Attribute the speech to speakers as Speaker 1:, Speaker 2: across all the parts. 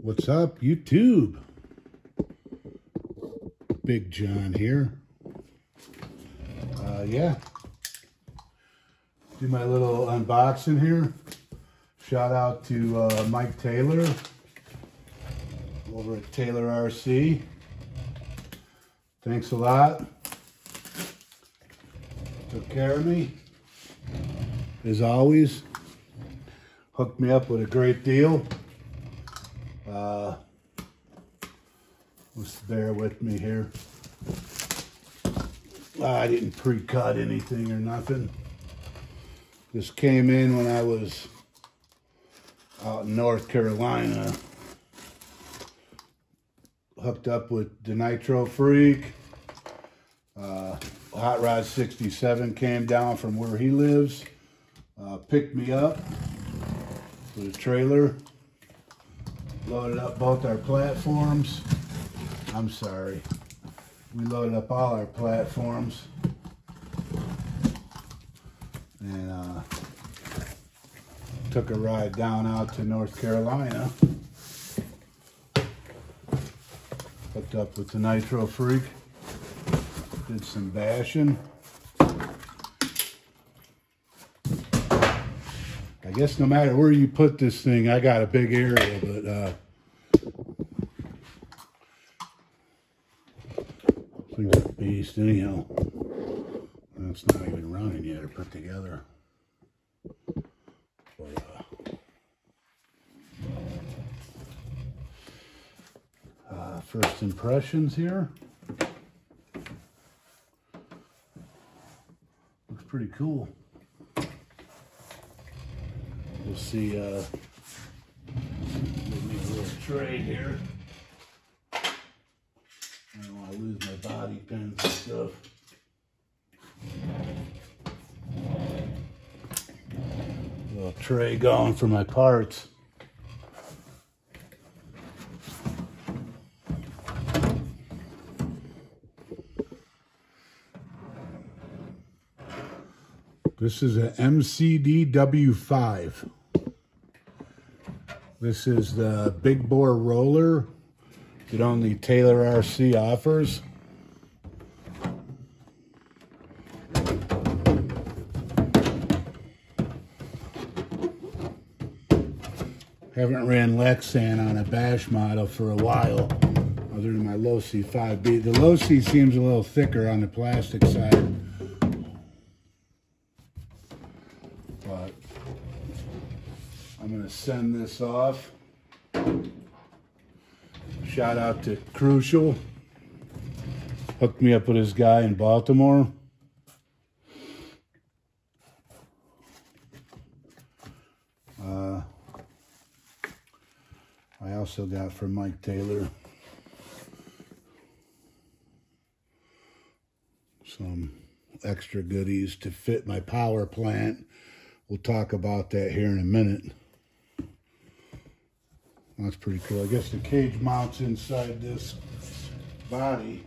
Speaker 1: What's up, YouTube? Big John here. Yeah. Do my little unboxing here. Shout out to Mike Taylor over at Tatlor RC. Thanks a lot. Took care of me, as always. Hooked me up with a great deal. Just bear with me here. I didn't pre-cut anything or nothing. This came in when I was out in North Carolina. Hooked up with the Nitro Freak. Hot Rod 67 came down from where he lives. Picked me up with a trailer. Loaded up both our platforms. I'm sorry. We loaded up all our platforms. And took a ride down out to North Carolina. Hooked up with the Nitro Freak. Did some bashing. I guess no matter where you put this thing, I got a big area, but thing's a beast anyhow. It's not even running yet or put together. But, first impressions here. Looks pretty cool. We'll see, give me a little tray here. I don't want to lose my bobby pins and stuff. Little tray going for my parts. This is a MCD W5. This is the big bore roller that only Tatlor RC offers. Haven't ran Lexan on a bash model for a while, other than my low C5B. The low C seems a little thicker on the plastic side. But I'm going to send this off. Shout out to Crucial. Hooked me up with this guy in Baltimore. I also got from Mike Taylor some extra goodies to fit my power plant. We'll talk about that here in a minute. That's pretty cool. I guess the cage mounts inside this body.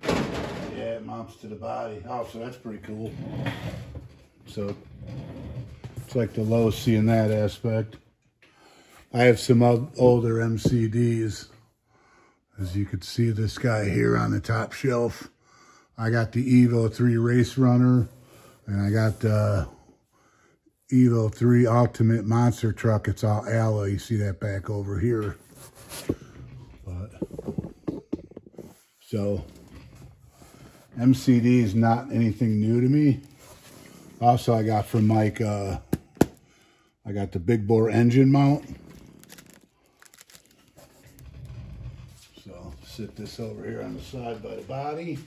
Speaker 1: Yeah, it mounts to the body. Oh, so that's pretty cool. So it's like the low C in that aspect. I have some older MCDs. As you can see, this guy here on the top shelf. I got the Evo 3 Race Runner, and I got the Evo 3 Ultimate Monster Truck. It's all alloy. You see that back over here. But, so, MCD is not anything new to me. Also, I got from Mike, I got the big bore engine mount. So, sit this over here on the side by the body.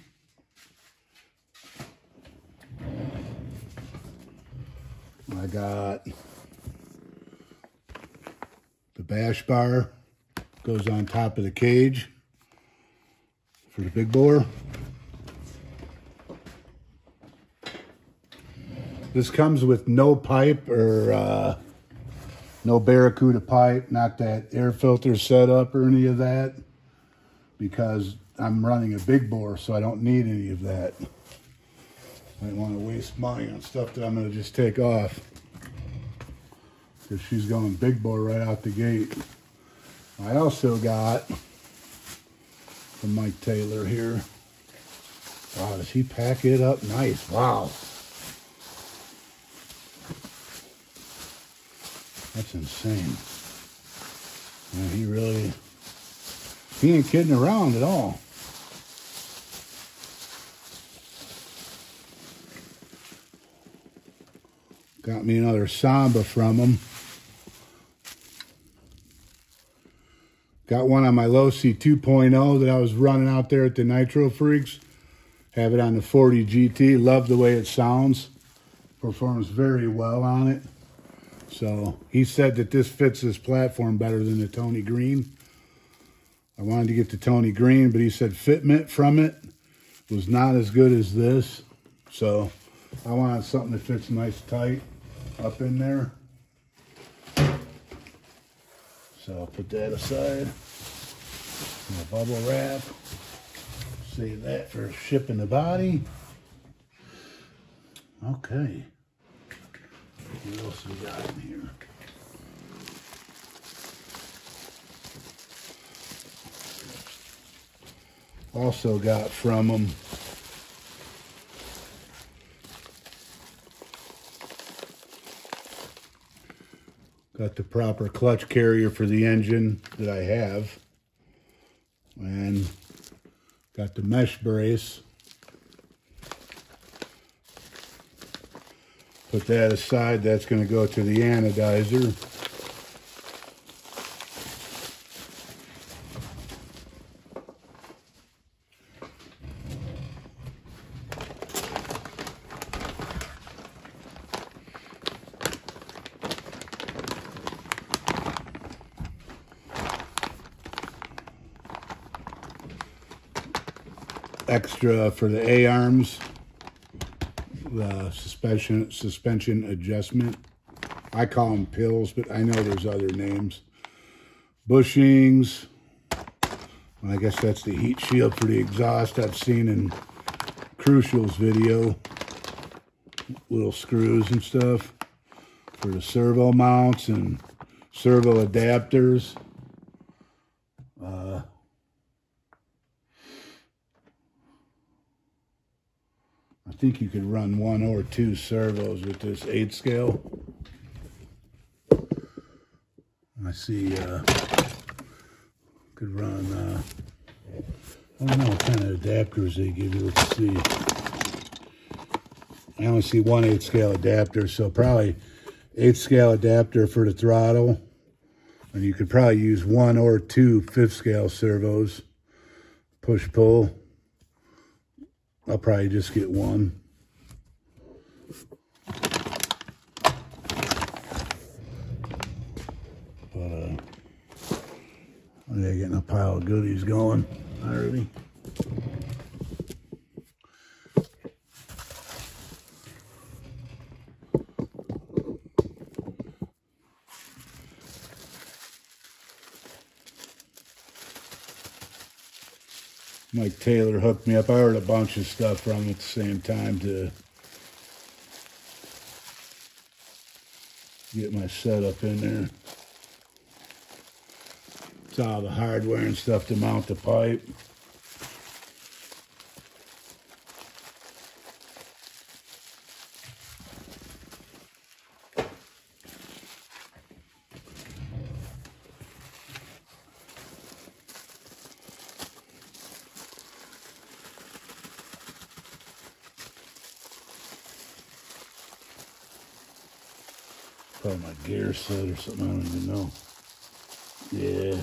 Speaker 1: I got the bash bar, goes on top of the cage for the big bore. This comes with no pipe or no Barracuda pipe, not that air filter setup or any of that, because I'm running a big bore, so I don't need any of that. I don't want to waste money on stuff that I'm going to just take off. Because she's going big bore right out the gate. I also got from Mike Taylor here. Wow, does he pack it up nice? Wow. That's insane. And he ain't kidding around at all. Got me another Samba from him. Got one on my Losi 2.0 that I was running out there at the Nitro Freaks. Have it on the 40 GT. Love the way it sounds. Performs very well on it. So he said that this fits this platform better than the Tony Green. I wanted to get the Tony Green, but he said fitment from it was not as good as this. So I wanted something that fits nice tight up in there. So I'll put that aside. My bubble wrap. Save that for shipping the body. Okay. What else we got in here? Also got from them got the proper clutch carrier for the engine that I have, and got the mesh brace. Put that aside. That's going to go to the anodizer. Extra for the A-arms, the suspension adjustment. I call them pills, but I know there's other names. Bushings. Well, I guess that's the heat shield for the exhaust I've seen in Crucial's video. Little screws and stuff for the servo mounts and servo adapters. I think you could run 1 or 2 servos with this 8 scale. I see could run, I don't know what kind of adapters they give you. Let's see. I only see 1 8 scale adapter, so probably 8 scale adapter for the throttle. And you could probably use 1 or 2 5th scale servos. Push-pull. I'll probably just get 1. But, they're getting a pile of goodies going already. Mike Taylor hooked me up. I heard a bunch of stuff from him at the same time to get my setup in there. It's all the hardware and stuff to mount the pipe. Probably my gear set or something, I don't even know. Yeah.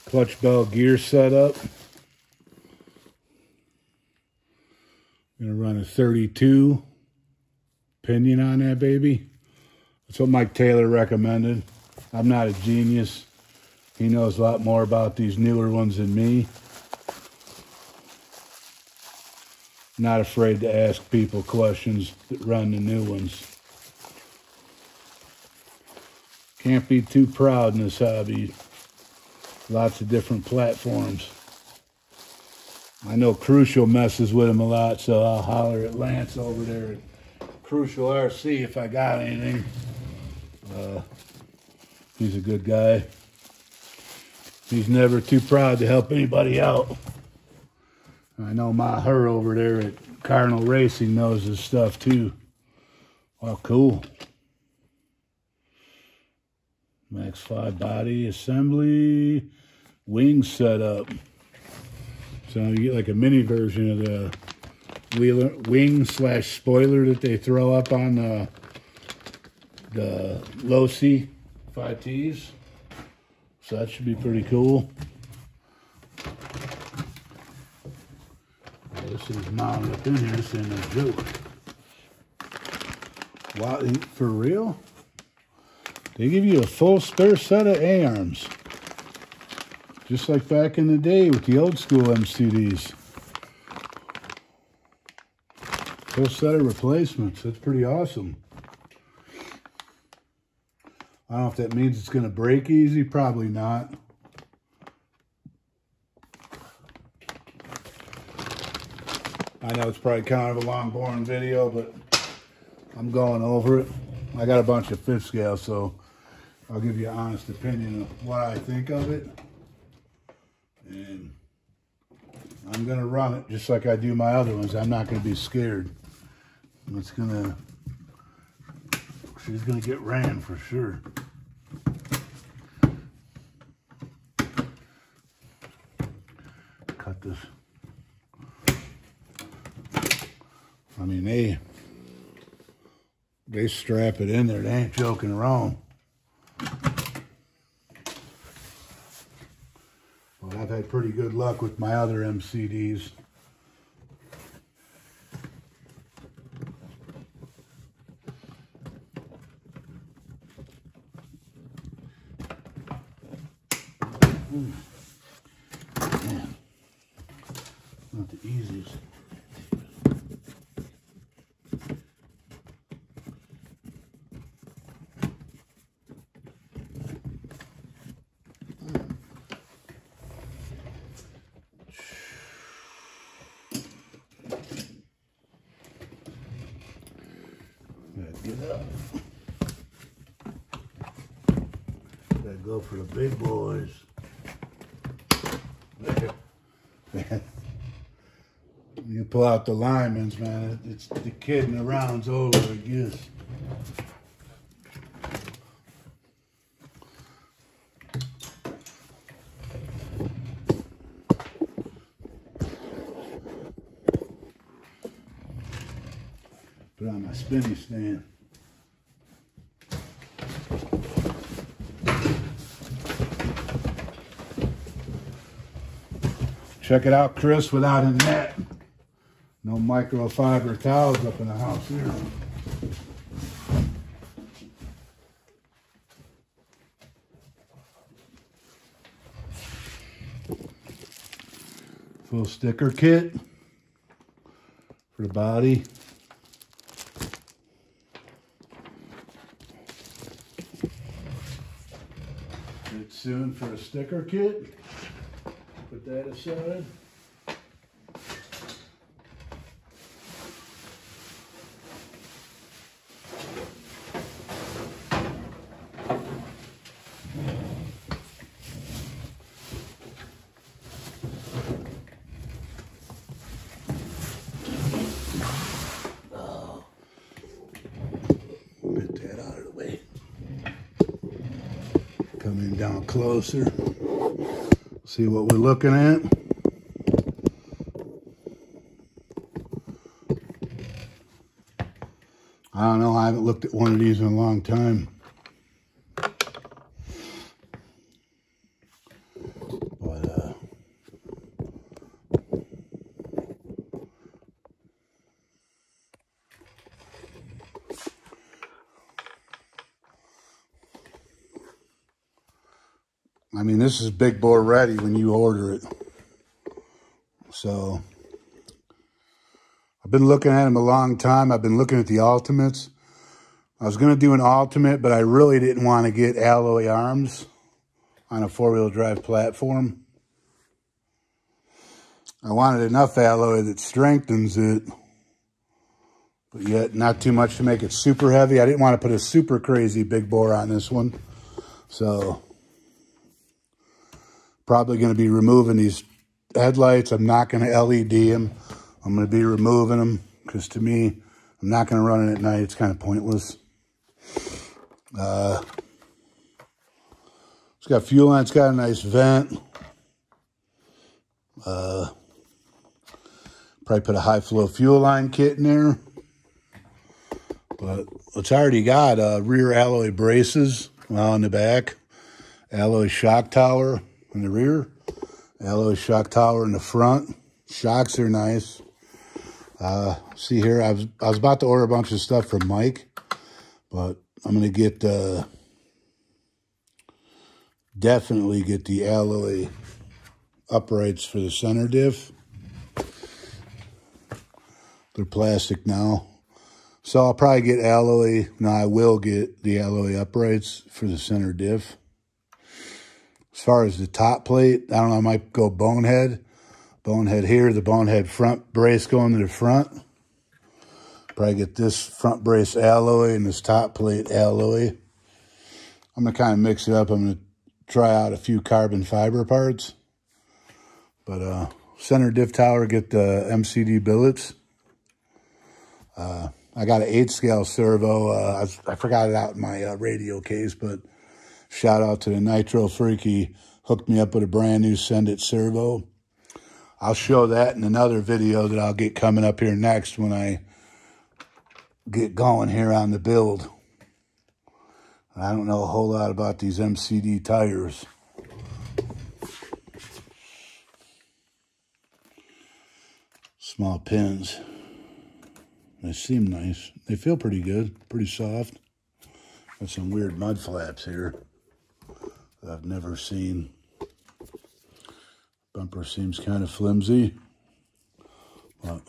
Speaker 1: Clutch bell gear setup. I'm gonna run a 32 pinion on that baby. That's what Mike Taylor recommended. I'm not a genius. He knows a lot more about these newer ones than me. Not afraid to ask people questions that run the new ones. Can't be too proud in this hobby. Lots of different platforms. I know Crucial messes with them a lot, so I'll holler at Lance over there at Crucial RC if I got anything. He's a good guy. He's never too proud to help anybody out. I know her over there at Cardinal Racing knows his stuff too. Oh, cool. Max 5 body assembly, wing setup. So you get like a mini version of the wing / spoiler that they throw up on the low C 5Ts. So that should be pretty cool. This is mounted up in here. This ain't no joke. Wow, for real? They give you a full spare set of A-arms. Just like back in the day with the old school MCDs. Full set of replacements. That's pretty awesome. I don't know if that means it's going to break easy. Probably not. I know it's probably kind of a long, boring video, but I'm going over it. I got a bunch of 5th scale, so I'll give you an honest opinion of what I think of it. And I'm going to run it just like I do my other ones. I'm not going to be scared. She's going to get ran for sure. Cut this. I mean, they strap it in there. They ain't joking around. But I've had pretty good luck with my other MCDs. Man, not the easiest. Get up. Gotta go for the big boys. Man. You pull out the linemen's, man. It's the kidding around's over, I guess. Put on my spinny stand. Check it out, Chris, without a net. No microfiber towels up in the house here. Full sticker kit for the body. It's soon for a sticker kit. Put that aside. Get that out of the way. Coming down closer. See what we're looking at. I don't know, I haven't looked at one of these in a long time. But, I mean, this is big bore ready when you order it. So, I've been looking at them a long time. I've been looking at the Ultimates. I was going to do an Ultimate, but I really didn't want to get alloy arms on a 4-wheel drive platform. I wanted enough alloy that strengthens it, but yet not too much to make it super heavy. I didn't want to put a super crazy big bore on this one. So probably going to be removing these headlights. I'm not going to LED them. I'm going to be removing them because to me, I'm not going to run it at night. It's kind of pointless. It's got fuel line. It's got a nice vent. Probably put a high flow fuel line kit in there. But it's already got rear alloy braces on the back. Alloy shock tower in the rear. Alloy shock tower in the front. Shocks are nice. See here, I was about to order a bunch of stuff from Mike, but I'm going to get, definitely get the alloy uprights for the center diff. They're plastic now. So I'll probably get alloy. No, I will get the alloy uprights for the center diff. As far as the top plate, I don't know, I might go bonehead. Bonehead here, the bonehead front brace going to the front. Probably get this front brace alloy and this top plate alloy. I'm going to kind of mix it up. I'm going to try out a few carbon fiber parts. But center diff tower, get the MCD billets. I got an 8-scale servo. I forgot it out in my radio case, but shout out to the Nitro Freak. He hooked me up with a brand new Send It servo. I'll show that in another video that I'll get coming up here next when I get going here on the build. I don't know a whole lot about these MCD tires. Small pins. They seem nice. They feel pretty good, pretty soft. Got some weird mud flaps here that I've never seen. Bumper seems kind of flimsy. But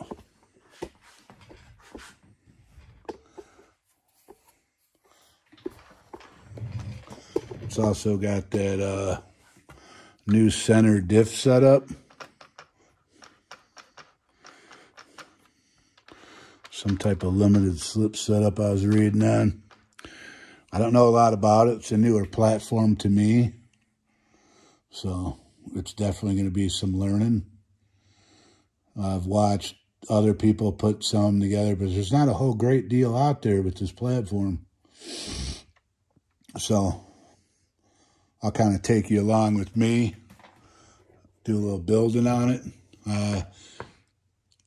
Speaker 1: it's also got that new center diff setup. Some type of limited slip setup I was reading on. I don't know a lot about it. It's a newer platform to me. So it's definitely going to be some learning. I've watched other people put some together, but there's not a whole great deal out there with this platform. So I'll kind of take you along with me, do a little building on it.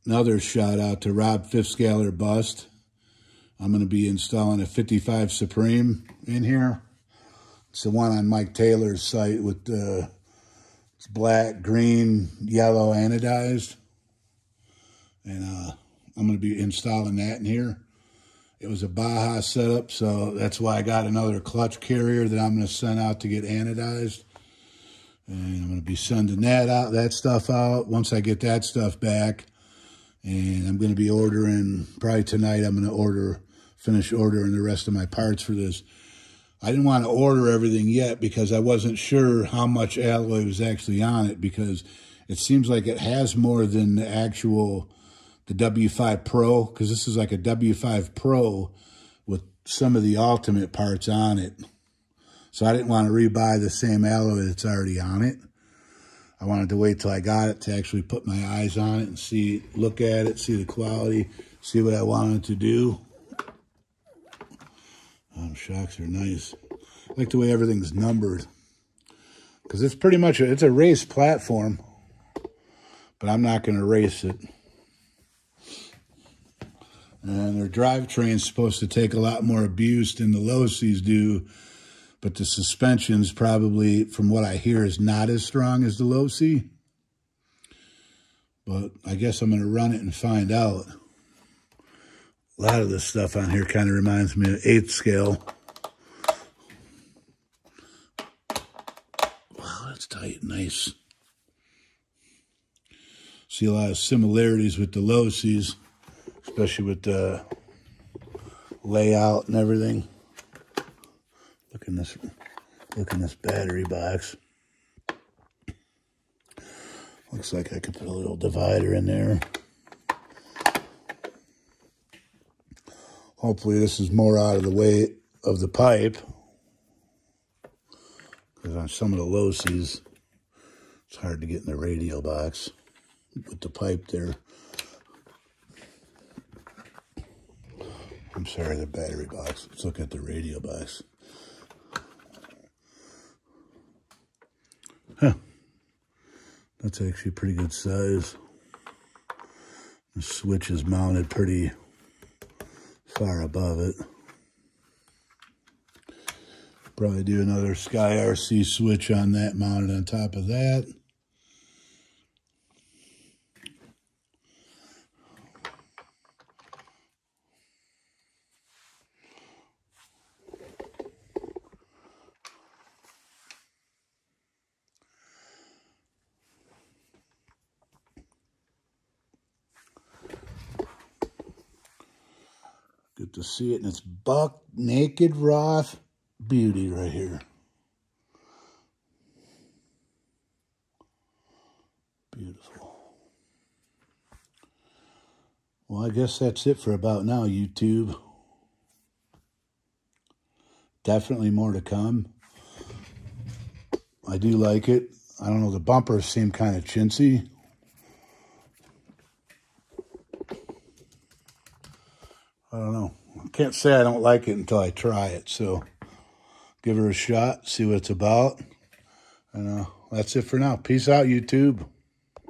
Speaker 1: Another shout out to Rob Fifthscaler Bust. I'm going to be installing a 55 Supreme in here. It's the one on Mike Taylor's site with it's black, green, yellow anodized. And I'm going to be installing that in here. It was a Baja setup, so that's why I got another clutch carrier that I'm going to send out to get anodized. And I'm going to be sending that stuff out once I get that stuff back. And I'm going to be ordering, probably tonight, I'm going to finish ordering the rest of my parts for this. I didn't want to order everything yet because I wasn't sure how much alloy was actually on it, because it seems like it has more than the actual, the W5 Pro, because this is like a W5 Pro with some of the ultimate parts on it. So I didn't want to rebuy the same alloy that's already on it. I wanted to wait till I got it to actually put my eyes on it and see, look at it, see the quality, see what I wanted to do. Oh, shocks are nice. I like the way everything's numbered, because it's pretty much it's a race platform, but I'm not going to race it. And their drivetrain's supposed to take a lot more abuse than the low C's do, but the suspension's probably, from what I hear, is not as strong as the low C. But I guess I'm going to run it and find out. A lot of this stuff on here kind of reminds me of 8th scale. Wow, that's tight, nice. See a lot of similarities with the low C's, especially with the layout and everything. Look in this battery box. Looks like I could put a little divider in there. Hopefully this is more out of the way of the pipe. Because on some of the low Cs, it's hard to get in the radio box with the pipe there. I'm sorry, the battery box. Let's look at the radio box. Huh. That's actually a pretty good size. The switch is mounted pretty far above it. Probably do another Sky RC switch on that, mounted on top of that. Good to see it in its buck naked raw beauty right here. Beautiful. Well, I guess that's it for about now, YouTube. Definitely more to come. I do like it. I don't know, the bumpers seem kind of chintzy. I don't know. I can't say I don't like it until I try it. So give her a shot, see what it's about. And that's it for now. Peace out, YouTube.